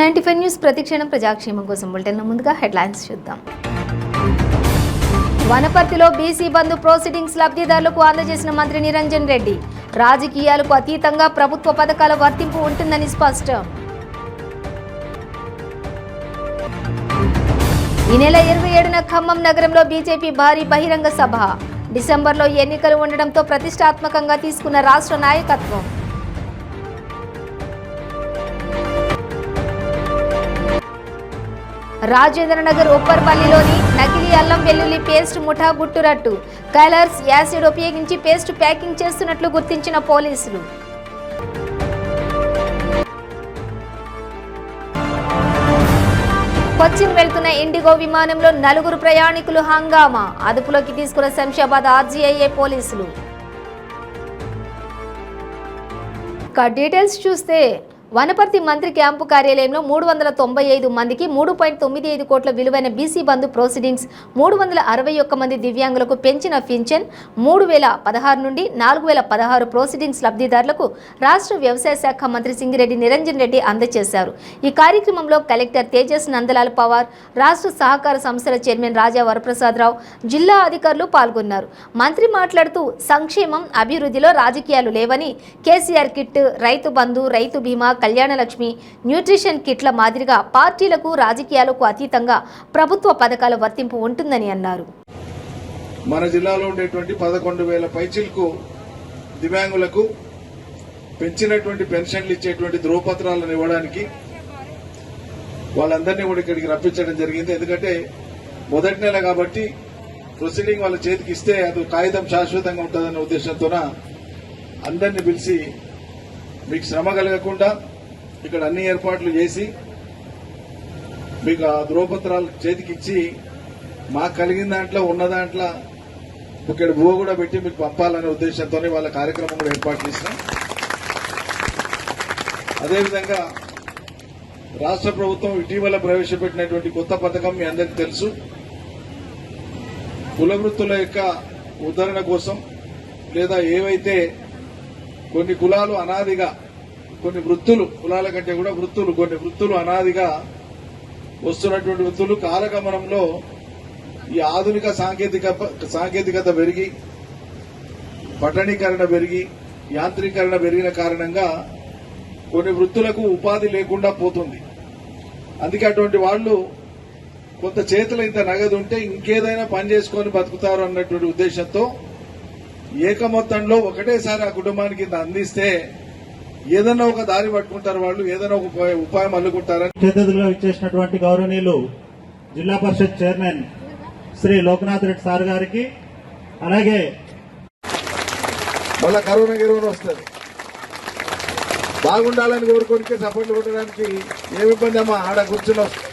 E95 news ప్రతిక్షణం ప్రజాక్షేమం కోసం బులెటిన్లో ముందుగా హెడ్లైన్స్ చూద్దాం. వనపర్తిలో బీసీ బంధు ప్రొసీడింగ్స్ లబ్ధిదారులకు అందజేసిన మంత్రి నిరంజన్ రెడ్డి. రాజకీయాలకు అతీతంగా ప్రభుత్వ పథకాల వర్తింపు ఉంటుందని స్పష్టం. ఈ నెల 27న ఖమ్మం నగరంలో బీజేపీ భారీ బహిరంగ సభ. డిసెంబర్లో ఎన్నికలు ఉండడంతో ప్రతిష్టాత్మకంగా తీసుకున్న రాష్ట్ర నాయకత్వం. రాజేంద్రనగర్ ఉప్పర్పల్లిలోని నకిలీ అల్లం వెల్లుల్లి పేస్ట్ ముఠా గుట్టురట్టు. కలర్స్, యాసిడ్ ఉపయోగించి పేస్ట్ ప్యాకింగ్ చేస్తున్నట్లు గుర్తించిన పోలీసులు. కొచ్చిన్ వెళ్తున్న ఇండిగో విమానంలో 4 ప్రయాణికులు హంగామా. అదుపులోకి తీసుకున్న శంషాబాద్ ఆర్జీఐఏ పోలీసులు. డీటెయిల్స్ చూస్తే వనపర్తి మంత్రి క్యాంపు కార్యాలయంలో 395 మందికి 3.95 కోట్ల విలువైన బీసీ బంధు ప్రొసీడింగ్స్, 361 మంది దివ్యాంగులకు పెంచిన పింఛన్, 3016 నుండి 4016 ప్రొసీడింగ్స్ లబ్ధిదారులకు రాష్ట్ర వ్యవసాయ శాఖ మంత్రి సింగిరెడ్డి నిరంజన్ రెడ్డి అందజేశారు. ఈ కార్యక్రమంలో కలెక్టర్ తేజస్ నందలాల్ పవార్, రాష్ట్ర సహకార సంస్థల చైర్మన్ రాజా వరప్రసాదరావు, జిల్లా అధికారులు పాల్గొన్నారు. మంత్రి మాట్లాడుతూ సంక్షేమం, అభివృద్ధిలో రాజకీయాలు లేవని, కేసీఆర్ కిట్, రైతు బంధు, రైతు బీమా, కళ్యాణలక్ష్మి, న్యూట్రిషన్ కిట్ల మాదిరిగా పార్టీలకు, రాజకీయాలకు అతీతంగా ప్రభుత్వ పథకాల వర్తింపు ఉంటుందని అన్నారు. మన జిల్లాలో ఉండేటువంటి 11,000 పైచిలకు దివ్యాంగులకు పెంచినటువంటి పెన్షన్లు ఇచ్చేటువంటి ధ్రువపత్రాలను ఇవ్వడానికి వాళ్ళందరినీ కూడా ఇక్కడికి రప్పించడం జరిగింది. ఎందుకంటే మొదటి నెల కాబట్టి ప్రొసీడింగ్ వాళ్ళ చేతికి ఇస్తే అది కాగితం శాశ్వతంగా ఉంటుందన్న ఉద్దేశంతోన అందరినీ పిలిచి మీకు శ్రమ కలగకుండా ఇక్కడ అన్ని ఏర్పాట్లు చేసి మీకు ఆ ధ్రువపత్రాలు చేతికిచ్చి మాకు కలిగిన దాంట్లో ఉన్న దాంట్లో ఇక్కడ భూ కూడా పెట్టి మీకు పంపాలనే ఉద్దేశంతోనే వాళ్ళ కార్యక్రమం కూడా ఏర్పాటు చేసినాం. అదేవిధంగా రాష్ట్ర ప్రభుత్వం ఇటీవల ప్రవేశపెట్టినటువంటి కొత్త పథకం మీ అందరికీ తెలుసు. కుల వృత్తుల యొక్క ఉద్ధరణ కోసం, లేదా ఏవైతే కొన్ని కులాలు అనాదిగా, కొన్ని వృత్తులు, కులాల కంటే కూడా కొన్ని వృత్తులు అనాదిగా వస్తున్నటువంటి వృత్తులు కాలగమనంలో ఈ ఆధునిక సాంకేతికత పెరిగి, పట్టణీకరణ పెరిగి, యాంత్రీకరణ పెరిగిన కారణంగా కొన్ని వృత్తులకు ఉపాధి లేకుండా పోతుంది. అందుకే అటువంటి వాళ్ళు కొంత చేతులు ఇంత నగదు ఉంటే ఇంకేదైనా పని చేసుకొని బతుకుతారు అన్నటువంటి ఉద్దేశంతో ఏకమొత్తంలో ఒకటేసారి ఆ కుటుంబానికి ఇంత అందిస్తే ఏదన్నా ఒక దారి పట్టుకుంటారు, వాళ్ళు ఏదైనా ఒక ఉపాయం అల్లుకుంటారని అతిథులుగా ఇచ్చేసినటువంటి గౌరవనీయులు జిల్లా పరిషత్ చైర్మన్ శ్రీ లోకనాథ్ రెడ్డి సార్ గారికి, అలాగే మళ్ళా కరోనా వస్తుంది, బాగుండాలని కోరుకోనికే సపోర్ట్లు కొట్టడానికి ఏమి ఇబ్బంది అమ్మా, ఆడ కూర్చుని వస్తుంది.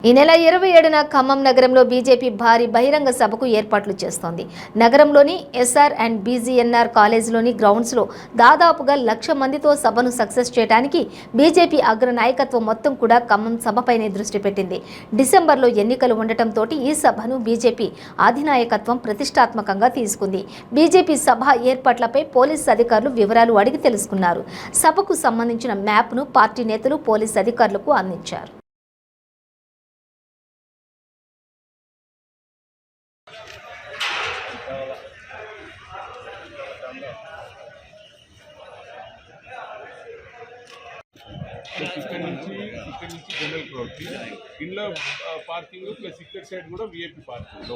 ఈ నెల 27న ఖమ్మం నగరంలో బీజేపీ భారీ బహిరంగ సభకు ఏర్పాట్లు చేస్తోంది. నగరంలోని ఎస్ఆర్ అండ్ బీజీఎన్ఆర్ కాలేజీలోని గ్రౌండ్స్ లో దాదాపుగా 1,00,000 మందితో సభను సక్సెస్ చేయడానికి బీజేపీ అగ్ర నాయకత్వం మొత్తం కూడా ఖమ్మం సభపైనే దృష్టి పెట్టింది. డిసెంబర్లో ఎన్నికలు ఉండటంతో ఈ సభను బీజేపీ అధినాయకత్వం ప్రతిష్టాత్మకంగా తీసుకుంది. బీజేపీ సభ ఏర్పాట్లపై పోలీసు అధికారులు వివరాలు అడిగి తెలుసుకున్నారు. సభకు సంబంధించిన మ్యాప్ను పార్టీ నేతలు పోలీసు అధికారులకు అందించారు. ఇక్కడ నుంచి జనరల్ ఫ్లోర్కి ఇంట్లో పార్కింగ్ ప్లస్ ఇక్కడ సైడ్ కూడా విఐపి పార్కింగ్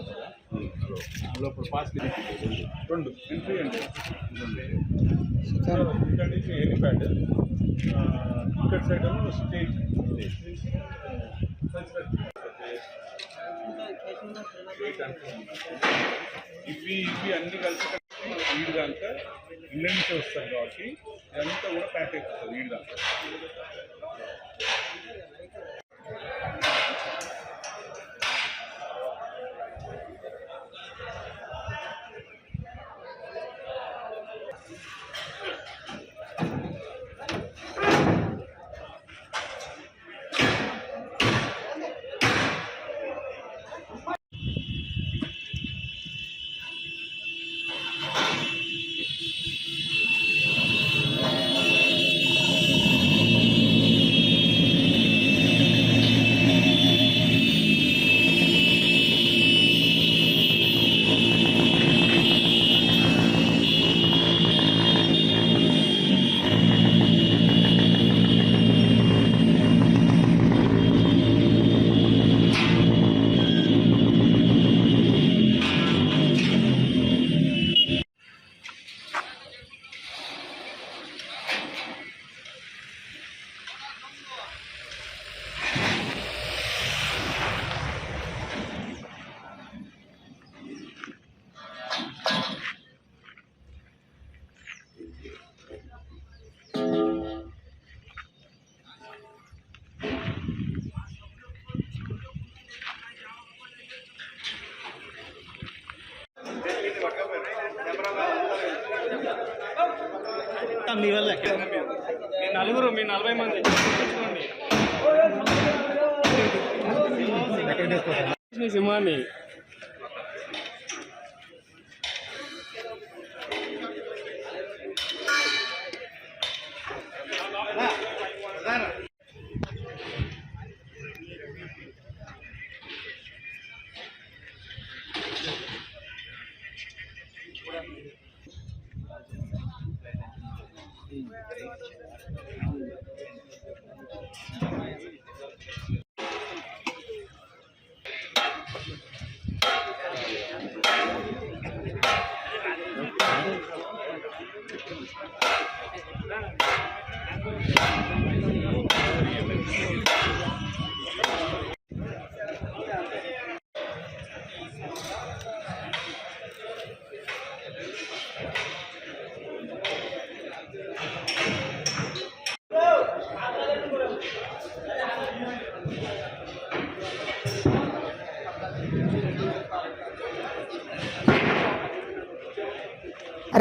లోపల పార్కింగ్ 2 ఎంట్రీ అండి. ఇక్కడ నుంచి హెలిప్యాడ్, ఇక్కడ సైడ్ ఏమో స్టేజ్. ఇవి అన్ని కలిసి వీడు దాకా ఇళ్ళ నుంచి వస్తారు కాబట్టి ఇదంతా కూడా ప్యాక్ అయిపోతుంది వీడు దాకా. నలుగురు మీ 40 మంది సింహాన్ని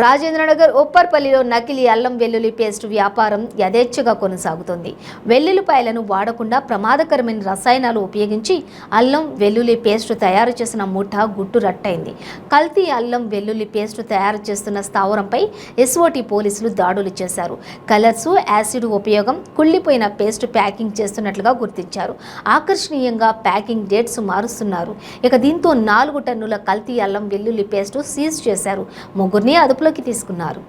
రాజేంద్రనగర్ ఉప్పర్పల్లిలో నకిలీ అల్లం వెల్లుల్లి పేస్ట్ వ్యాపారం యథేచ్ఛగా కొనసాగుతుంది. వెల్లుల్లిపాయలను వాడకుండా ప్రమాదకరమైన రసాయనాలు ఉపయోగించి అల్లం వెల్లుల్లి పేస్ట్ తయారు చేసిన ముఠా గుట్టు రట్టయింది. కల్తీ అల్లం వెల్లుల్లి పేస్ట్ తయారు చేస్తున్న స్థావరంపై ఎస్ఓటీ పోలీసులు దాడులు చేశారు. కలర్స్, యాసిడ్ ఉపయోగం, కుళ్ళిపోయిన పేస్ట్ ప్యాకింగ్ చేస్తున్నట్లుగా గుర్తించారు. ఆకర్షణీయంగా ప్యాకింగ్ డేట్స్ మారుస్తున్నారు. ఇక దీంతో 4 టన్నుల కల్తీ అల్లం వెల్లుల్లి పేస్ట్ సీజ్ చేశారు. ముగ్గురిని అదుపులోకి తీసుకున్నారు.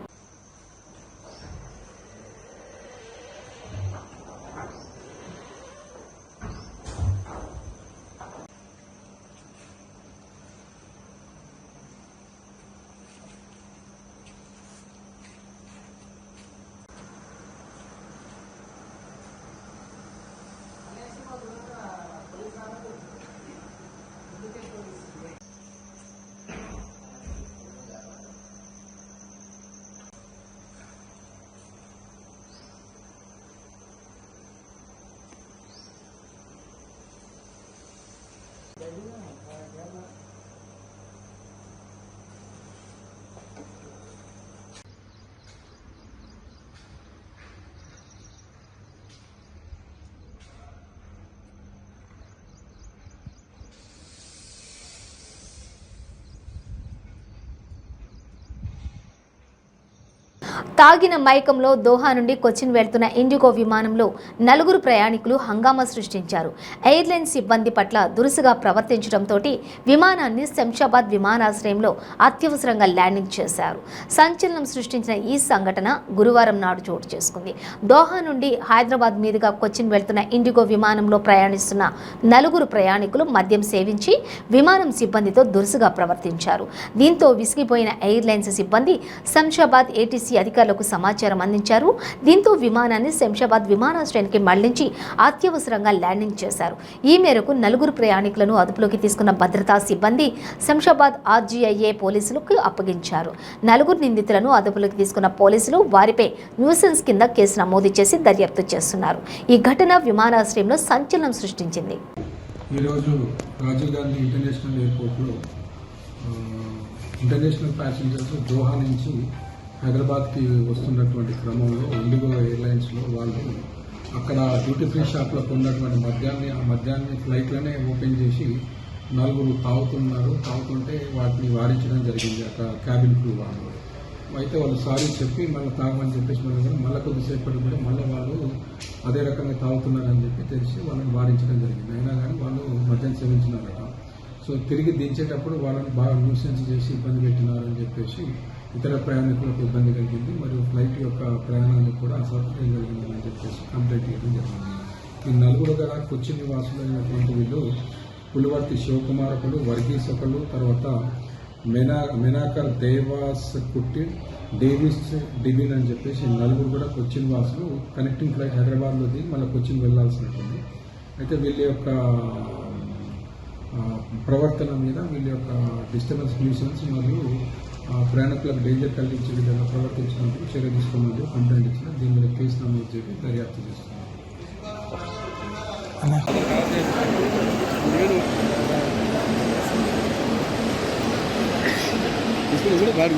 తాగిన మైకంలో దోహా నుండి కొచ్చిన్ వెళ్తున్న ఇండిగో విమానంలో 4 ప్రయాణికులు హంగామా సృష్టించారు. ఎయిర్లైన్ సిబ్బంది పట్ల దురుసుగా ప్రవర్తించడంతో విమానాన్ని శంషాబాద్ విమానాశ్రయంలో అత్యవసరంగా ల్యాండింగ్ చేశారు. సంచలనం సృష్టించిన ఈ సంఘటన గురువారం నాడు చోటు చేసుకుంది. దోహా నుండి హైదరాబాద్ మీదుగా కొచ్చిన్ వెళ్తున్న ఇండిగో విమానంలో ప్రయాణిస్తున్న 4 ప్రయాణికులు మద్యం సేవించి విమానం సిబ్బందితో దురుసుగా ప్రవర్తించారు. దీంతో విసిగిపోయిన ఎయిర్లైన్స్ సిబ్బంది శంషాబాద్ ఏటీసీ అధికారులకు సమాచారం అందించారు. దీంతో విమానాన్ని శంషాబాద్ విమానాశ్రయానికి మళ్లించి అత్యవసరంగా ల్యాండింగ్ చేశారు. ఈ మేరకు 4 ప్రయాణికులను అదుపులోకి తీసుకున్న భద్రతా సిబ్బంది శంషాబాద్ ఆర్జీఐఏ పోలీసులకు అప్పగించారు. 4 నిందితులను అదుపులోకి తీసుకున్న పోలీసులు వారిపై న్యూసెన్స్ కింద కేసు నమోదు చేసి దర్యాప్తు చేస్తున్నారు. ఈ ఘటన విమానాశ్రయంలో సంచలనం సృష్టించింది. ఈరోజు రాజీవ్ గాంధీ ఇంటర్నేషనల్ ఎయిర్పోర్ట్లో ఇంటర్నేషనల్ ప్యాసింజర్స్ దోహా నుంచి హైదరాబాద్కి వస్తున్నటువంటి క్రమంలో ఇండిగో ఎయిర్లైన్స్లో వాళ్ళు అక్కడ డ్యూటీ ఫ్రీ షాప్లో ఉన్నటువంటి మద్యాన్ని ఫ్లైట్లోనే ఓపెన్ చేసి 4 తాగుతుంటే వాటిని వారించడం జరిగింది అక్కడ క్యాబిన్ క్రూ వాళ్ళు. అయితే వాళ్ళు సారీ చెప్పి మళ్ళీ తాగమని చెప్పేసి మళ్ళీ కొద్దిసేపటి కూడా మళ్ళీ వాళ్ళు అదే రకంగా తాగుతున్నారని చెప్పి తెలిసి వాళ్ళని వారించడం జరిగింది. అయినా కానీ వాళ్ళు మద్యం సేవించినారట. సో తిరిగి దించేటప్పుడు వాళ్ళని బాగా న్యూసెన్స్ చేసి ఇబ్బంది పెట్టినారని చెప్పేసి ఇతర ప్రయాణికులకు ఇబ్బంది కలిగింది. మరియు ఫ్లైట్ యొక్క ప్రయాణానికి కూడా అసౌకర్యం కలిగిందని చెప్పేసి కంప్లైంట్ చేయడం జరిగింది. ఈ 4 కూడా కొచ్చిన్ నివాసులైనటువంటి వీళ్ళు పులివర్తి శివకుమార్ ఒకరు, వర్గీస్ ఒకరు, తర్వాత మెనాకర్ దేవాస్ కుట్టి, డేవిస్ డివిన్ అని చెప్పేసి 4 కూడా కొచ్చిన్ వాసులు. కనెక్టింగ్ ఫ్లైట్ హైదరాబాద్లో దిగి మళ్ళీ కొచ్చిన్ వెళ్లాల్సినటువంటి. అయితే వీళ్ళ యొక్క ప్రవర్తన మీద వీళ్ళ యొక్క డిస్టర్బెన్స్ న్యూసెన్స్ మరియు ప్రయాణికులకు డేంజర్ కలిగించే విధంగా ప్రవర్తించినందుకు చర్య తీసుకోమని కంప్లైంట్ ఇచ్చిన. దీని మీద కేసు నమోదు చేసి దర్యాప్తు చేస్తున్నారు. గాడి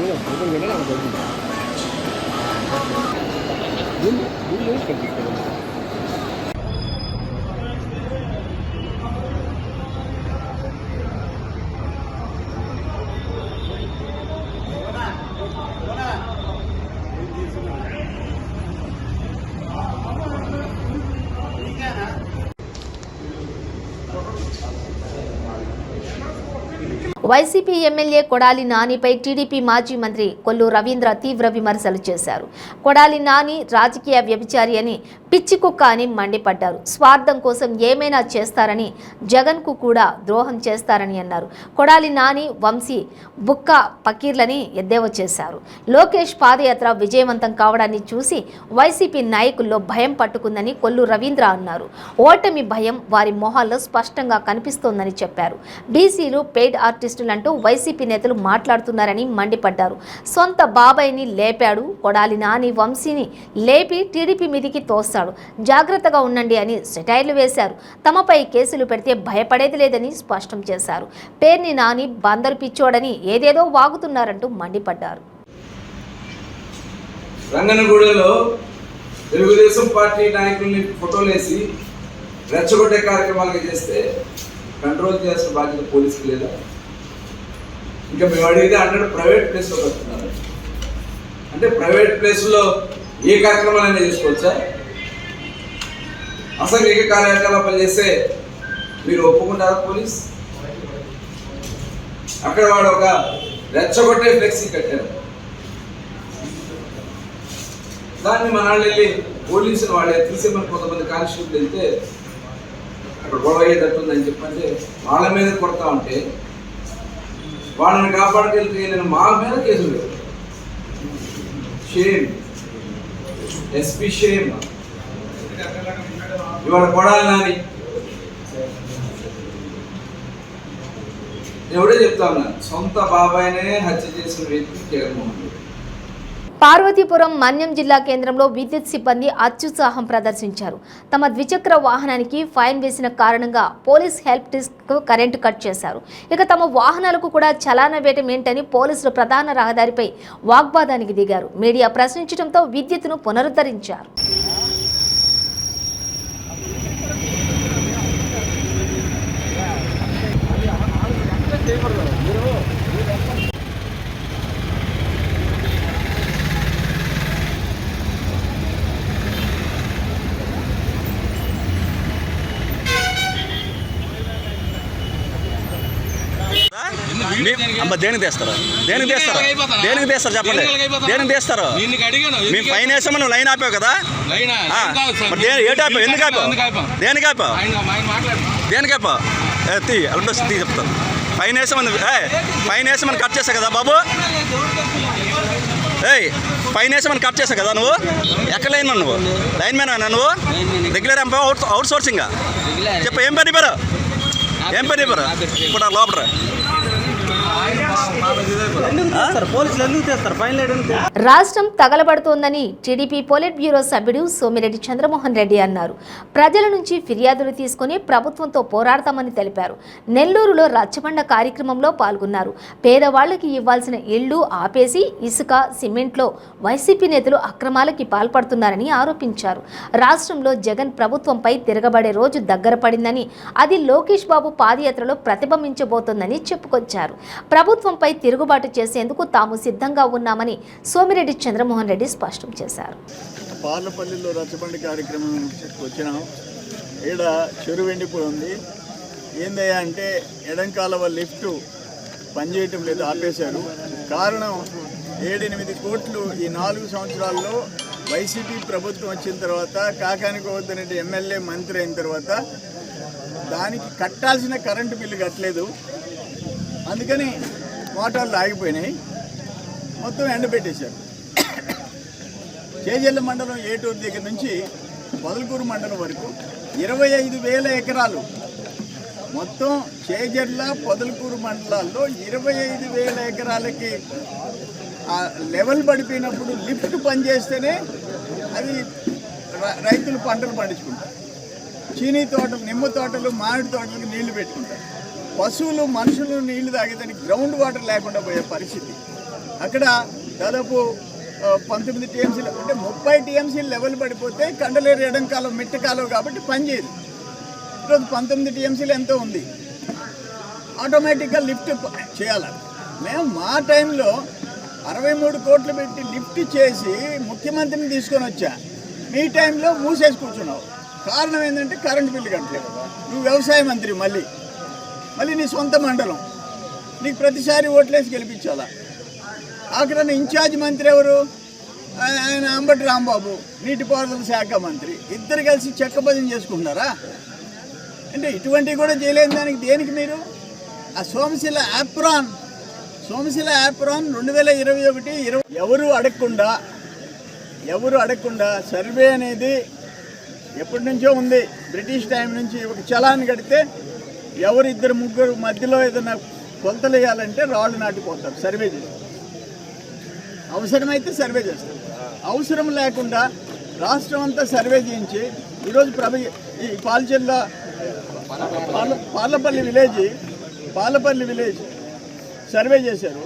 వైసీపీ ఎమ్మెల్యే కొడాలి నానిపై టీడీపీ మాజీ మంత్రి కొల్లు రవీంద్ర తీవ్ర విమర్శలు చేశారు. కొడాలి నాని రాజకీయ వ్యభిచారి అని, పిచ్చి కుక్క అని మండిపడ్డారు. స్వార్థం కోసం ఏమైనా చేస్తారని, జగన్కు కూడా ద్రోహం చేస్తారని అన్నారు. కొడాలి నాని వంశీ బుక్క పకీర్లని ఎద్దేవా చేశారు. లోకేష్ పాదయాత్ర విజయవంతం కావడాన్ని చూసి వైసీపీ నాయకుల్లో భయం పట్టుకుందని కొల్లు రవీంద్ర అన్నారు. ఓటమి భయం వారి మొహాల్లో స్పష్టంగా కనిపిస్తోందని చెప్పారు. బీసీలు పెయిడ్ ఆర్టిస్టులంటూ వైసీపీ నేతలు మాట్లాడుతున్నారని మండిపడ్డారు. సొంత బాబాయిని లేపాడు, కొడాలి నాని వంశీని లేపి టీడీపీ మీదికి తోస్తాడు, జాగ్రత్తగా ఉండండి అని సెటైర్లు వేశారు. తమపై కేసులు పెడితే భయపడేది లేదని స్పష్టం చేశారు. పేర్ని నాని బందరు పిచ్చోడని ఏదేదో వాగుతున్నారంటూ మండిపడ్డారు. రంగనగూడలో తెలుగుదేశం పార్టీ నాయకుల్ని ఫోటోలేసి రెచ్చగొట్టే కార్యక్రమాలు చేస్తే కంట్రోల్ చేసిన బాధ్యత పోలీసులు లేదా? ఇంకా మేము అడిగితే అంటే ప్రైవేట్ ప్లేస్లో వస్తున్నారు అంటే ప్రైవేట్ ప్లేస్లో ఏ కార్యక్రమాలైనా చేసుకోవచ్చా? అసంఘిక కార్యకలాపాలు చేస్తే మీరు ఒప్పుకుంటారా? పోలీస్ అక్కడ వాడు ఒక రెచ్చగొట్టే ఫ్లెక్సీ కట్టారు, దాన్ని మన వాళ్ళు వెళ్ళి పోలీసులు వాళ్ళే తీసేమని కొంతమంది కానిస్టేబుల్ వెళ్తే అక్కడ గొడవ అయ్యేటట్టుందని చెప్పంటే వాళ్ళ మీద కొడతా ఉంటే వాళ్ళని కాపాడుకెళ్తే నేను మా మీద కేసులు లేదు. Shame, SP shame. ఇవాళ కొడాలి నాని ఎవడే చెప్తా ఉన్నాను, సొంత బాబాయినే హత్య చేసిన వ్యక్తి జగన్మోహన్ రెడ్డి. పార్వతీపురం మన్యం జిల్లా కేంద్రంలో విద్యుత్ సిబ్బంది అత్యుత్సాహం ప్రదర్శించారు. తమ ద్విచక్ర వాహనానికి ఫైన్ వేసిన కారణంగా police help desk current cut చేశారు. ఇక తమ వాహనాలకు కూడా చలానా వేయటం ఏంటని పోలీసులు ప్రధాన రహదారిపై వాగ్వాదానికి దిగారు. మీడియా ప్రశ్నించడంతో విద్యుత్తును పునరుద్ధరించారు. దేనికి తీస్తారు? దేనికి తీస్తారు? దేనికి తీస్తారు చెప్పండి, దేనికి తీస్తారు? మేము ఫైన్ వేసామని నువ్వు లైన్ ఆపావు కదా, ఏటి ఆపావు? ఎందుకు ఆపావు? దేనికి ఆపావు? దేనికి ఆపావు? తీ అల్పస్ తీ చెప్తాను. ఫైన్ వేసామని కట్ చేసావు కదా బాబు. ఫైన్ వేసామని కట్ చేసావు కదా నువ్వు. ఎక్కడ లైన్ మ్యాన్ నువ్వు? లైన్ మ్యాన్ నువ్వు? రెగ్యులర్ ఎంప్లాయ్ అవుట్ సోర్సింగా? చెప్పు ఏం పని పేరు? ఏం పని పేరు? ఇప్పుడు లోపల రాష్ట్రం తగలబడుతోందని టీడీపీ పోలిట్ బ్యూరో సభ్యుడు సోమిరెడ్డి చంద్రమోహన్ రెడ్డి అన్నారు. ప్రజల నుంచి ఫిర్యాదులు తీసుకుని ప్రభుత్వంతో పోరాడతామని తెలిపారు. నెల్లూరులో రచ్చబండ కార్యక్రమంలో పాల్గొన్నారు. పేదవాళ్లకి ఇవ్వాల్సిన ఇళ్లు ఆపేసి ఇసుక, సిమెంట్లో వైసీపీ నేతలు అక్రమాలకి పాల్పడుతున్నారని ఆరోపించారు. రాష్ట్రంలో జగన్ ప్రభుత్వంపై తిరగబడే రోజు దగ్గర పడిందని, అది లోకేష్ బాబు పాదయాత్రలో ప్రతిబింబించబోతోందని చెప్పుకొచ్చారు. ప్రభుత్వంపై తిరుగుబాటు చేసేందుకు తాము సిద్ధంగా ఉన్నామని సోమిరెడ్డి చంద్రమోహన్ రెడ్డి స్పష్టం చేశారు. పార్లపల్లిలో రచ్చబండి కార్యక్రమం వచ్చినాం. ఈడ చెరువు ఎండిపోయి ఉంది. ఏందయ్యా అంటే ఎడంకాలవ లిఫ్ట్ పనిచేయటం లేదు, ఆపేశారు. కారణం 7-8 కోట్లు ఈ 4 సంవత్సరాల్లో వైసీపీ ప్రభుత్వం వచ్చిన తర్వాత, కాకాని గోవర్ధన్ రెడ్డి ఎమ్మెల్యే మంత్రి అయిన తర్వాత దానికి కట్టాల్సిన కరెంటు బిల్లు కట్టలేదు. అందుకని మోటార్లు ఆగిపోయినాయి, మొత్తం ఎండబెట్టేశారు. చేజర్ల మండలం ఏటూరు దగ్గర నుంచి పొదలకూరు మండలం వరకు 25,000 ఎకరాలు, మొత్తం చేజర్ల పొదలకూరు మండలాల్లో 25,000 ఎకరాలకి లెవెల్ పడిపోయినప్పుడు లిఫ్ట్ పనిచేస్తేనే అది రైతులు పంటలు పండించుకుంటారు. చీనీ తోటలు, నిమ్మ తోటలు, మామిడి తోటలకు నీళ్లు పెట్టుకుంటారు. పశువులు, మనుషులు నీళ్లు తాగేదానికి గ్రౌండ్ వాటర్ లేకుండా పోయే పరిస్థితి. అక్కడ దాదాపు 19 టీఎంసీలు అంటే 30 టీఎంసీలు లెవెల్ పడిపోతే కండలేరు ఎడం కాలం మిట్ట కాలం కాబట్టి పనిచేయదు. ఈరోజు 19 టీఎంసీలు ఎంతో ఉంది, ఆటోమేటిక్గా లిఫ్ట్ చేయాలి. మేము మా టైంలో 63 కోట్లు పెట్టి లిఫ్ట్ చేసి ముఖ్యమంత్రిని తీసుకొని వచ్చా. మీ టైంలో మూసేసి కూర్చున్నావు. కారణం ఏంటంటే కరెంటు బిల్లు కట్టలేదు. నువ్వు వ్యవసాయ మంత్రి, మళ్ళీ నీ సొంత మండలం, నీకు ప్రతిసారి ఓట్లేసి గెలిపించాలా. ఆఖరణ ఇన్ఛార్జ్ మంత్రి ఎవరు? ఆయన అంబటి రాంబాబు, నీటిపారుదల శాఖ మంత్రి. ఇద్దరు కలిసి చెక్కబదిని చేసుకుంటున్నారా? అంటే ఇటువంటివి కూడా చేయలేని దానికి దేనికి మీరు ఆ సోమశిల యాప్రాన్ 2021 ఎవరు అడగకుండా సర్వే అనేది ఎప్పటి నుంచో ఉంది. బ్రిటిష్ టైం నుంచి ఒక చలాన్ని కడితే ఇద్దరు ముగ్గురు మధ్యలో ఏదైనా కొలతలు వేయాలంటే రాళ్ళు నాటిపోతారు, సర్వే చేస్తారు. అవసరమైతే సర్వే చేస్తారు. అవసరం లేకుండా రాష్ట్రం అంతా సర్వే చేయించి ఈరోజు ఈ పాల్చెల్ల పాలపల్లి విలేజ్ సర్వే చేశారు.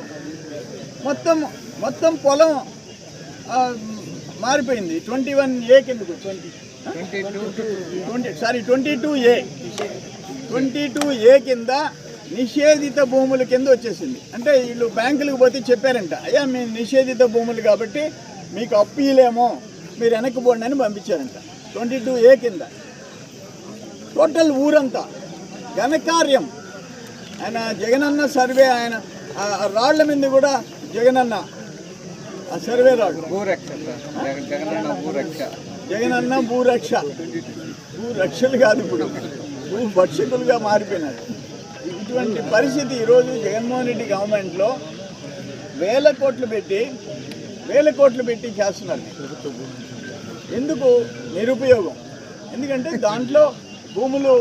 మొత్తం పొలం మారిపోయింది. 21A కిందకు 22A కింద నిషేధిత భూముల కింద వచ్చేసింది. అంటే వీళ్ళు బ్యాంకులకు పోతే చెప్పారంట, అయ్యా మేము నిషేధిత భూములు కాబట్టి మీకు అప్పు ఇవ్వలేమో, మీరు వెనక్కి పోండి అని పంపించారంట. 22A కింద టోటల్ ఊరంతా ఘనకార్యం. ఆయన జగనన్న సర్వే, ఆయన రాళ్ల మీద కూడా జగనన్న ఆ సర్వే రాళ్ళు జగనన్న భూరక్షలు కాదు, ఇప్పుడు భూభక్షకులుగా మారిపోయినారు. ఇటువంటి పరిస్థితి ఈరోజు జగన్మోహన్ రెడ్డి గవర్నమెంట్లో వేల కోట్లు పెట్టి చేస్తున్నారు. ఎందుకు? నిరుపయోగం. ఎందుకంటే దాంట్లో భూములు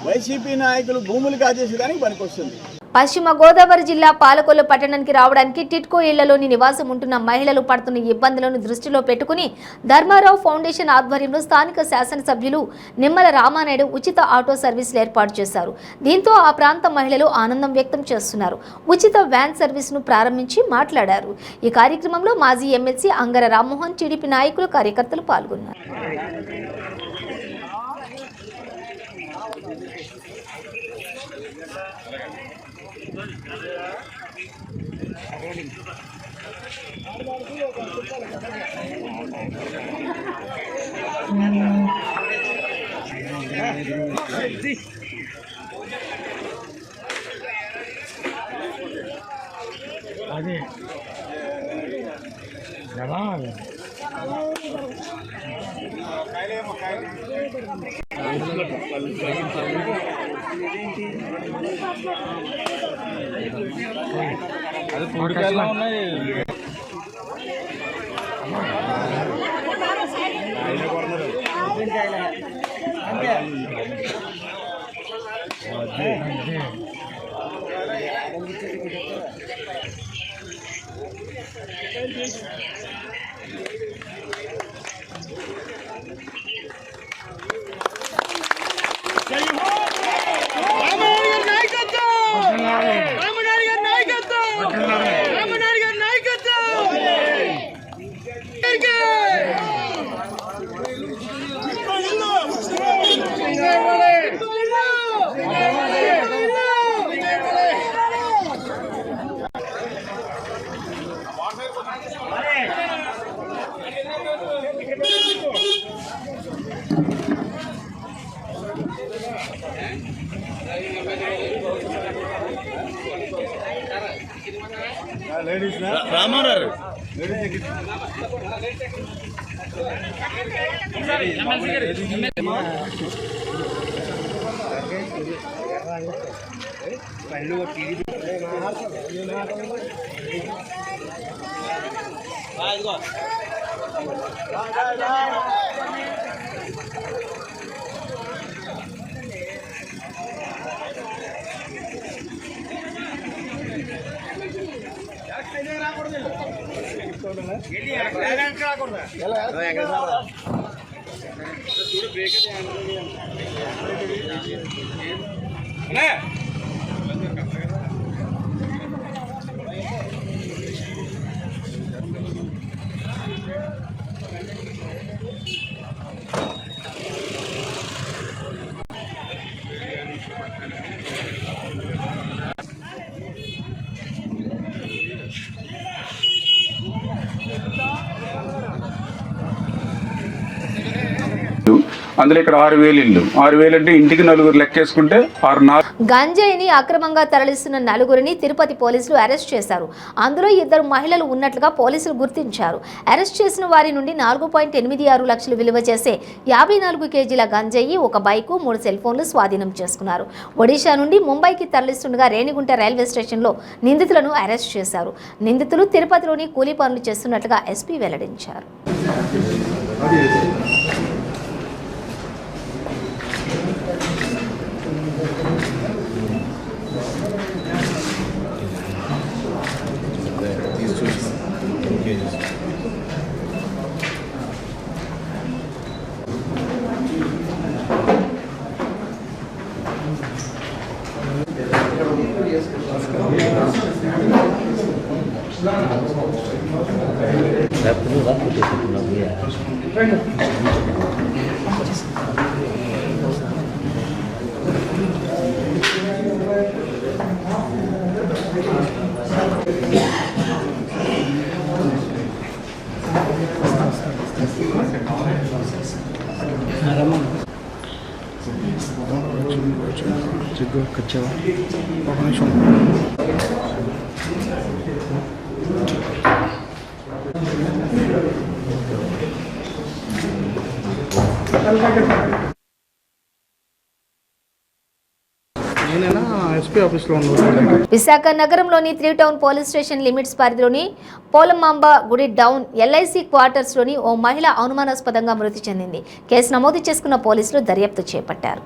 వైసీపీ నాయకులు భూములు కాజేసేదానికి పనికొస్తుంది. పశ్చిమ గోదావరి జిల్లా పాలకొల్లు పట్టణానికి రావడానికి టిట్కో ఇళ్లలోని నివాసం ఉంటున్న మహిళలు పడుతున్న ఇబ్బందులను దృష్టిలో పెట్టుకుని ధర్మారావు ఫౌండేషన్ ఆధ్వర్యంలో స్థానిక శాసనసభ్యులు నిమ్మల రామానాయుడు ఉచిత ఆటో సర్వీసులు ఏర్పాటు చేశారు. దీంతో ఆ ప్రాంత మహిళలు ఆనందం వ్యక్తం చేస్తున్నారు. ఉచిత వ్యాన్ సర్వీసును ప్రారంభించి మాట్లాడారు. ఈ కార్యక్రమంలో మాజీ ఎమ్మెల్సీ అంగర రామ్మోహన్, టీడీపీ నాయకులు, కార్యకర్తలు పాల్గొన్నారు. అదే జవాబు అది పొడికాయలు ఉన్నాయి. లేడీస్ రామారావు అందులో ఇక్కడ 6,000 ఇల్లు. 6,000 అంటే ఇంటికి 4 లెక్కేసుకుంటే 6 గంజాయిని అక్రమంగా తరలిస్తున్న 4గురిని తిరుపతి పోలీసులు అరెస్ట్ చేశారు. అందులో 2 మహిళలు ఉన్నట్లుగా పోలీసులు గుర్తించారు. అరెస్ట్ చేసిన వారి నుండి 4.86 లక్షలు విలువ చేసే 54 కేజీల గంజాయి, 1 బైకు, 3 సెల్ ఫోన్లు స్వాధీనం చేసుకున్నారు. ఒడిశా నుండి ముంబైకి తరలిస్తుండగా రేణిగుంట రైల్వే స్టేషన్లో నిందితులను అరెస్ట్ చేశారు. నిందితులు తిరుపతిలోని కూలీ పనులు చేస్తున్నట్లుగా ఎస్పీ వెల్లడించారు. విశాఖ నగరంలోని 3 టౌన్ పోలీస్ స్టేషన్ లిమిట్స్ పరిధిలోని పోలమాంబ గుడి డౌన్ ఎల్ఐసి క్వార్టర్స్లోని ఓ మహిళ అనుమానాస్పదంగా మృతి చెందింది. కేసు నమోదు చేసుకున్న పోలీసులు దర్యాప్తు చేపట్టారు.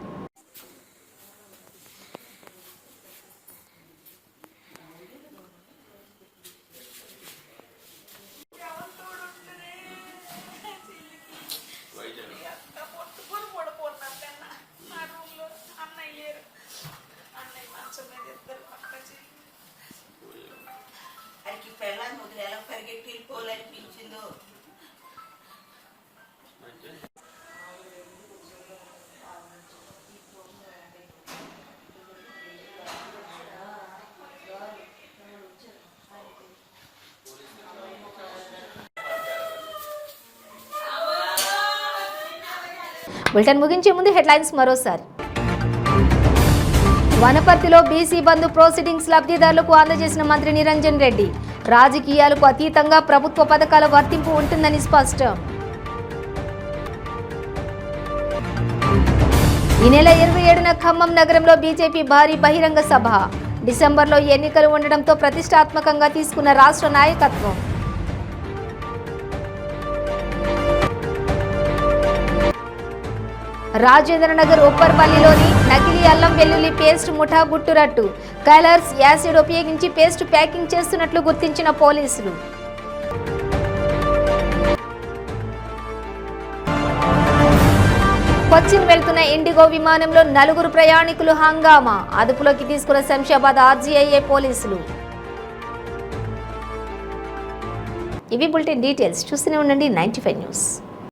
బులెటిన్ ముగించే ముందు హెడ్లైన్స్ మరోసారి. వనపర్తిలో బీసీ బంధు ప్రొసీడింగ్స్ లబ్ధిదారులకు అందజేసిన మంత్రి నిరంజన్ రెడ్డి. రాజకీయాలకు అతీతంగా ప్రభుత్వ పథకాల వర్తింపు ఉంటుందని స్పష్టం. ఈ నెల 27న ఖమ్మం నగరంలో బీజేపీ భారీ బహిరంగ సభ. డిసెంబర్లో ఎన్నికలు ఉండడంతో ప్రతిష్టాత్మకంగా తీసుకున్న రాష్ట్ర నాయకత్వం. రాజేంద్రనగర్ ఉప్పర్పల్లిలోని నకిలీ అల్లం వెల్లుల్లి పేస్ట్ ముఠా గుట్టురట్టు. కలర్స్, యాసిడ్ ఉపయోగించి పేస్ట్ ప్యాకింగ్ చేస్తున్నట్లు గుర్తించిన పోలీసులు. కొచ్చిన్ వెళ్తున్న ఇండిగో విమానంలో 4 ప్రయాణికులు హంగామా. అదుపులోకి తీసుకున్న శంషాబాద్ ఆర్జీఐఏ పోలీసులు. ఇవి బులెటిన్ డీటెయిల్స్. చూస్తూనే ఉండండి 95 న్యూస్.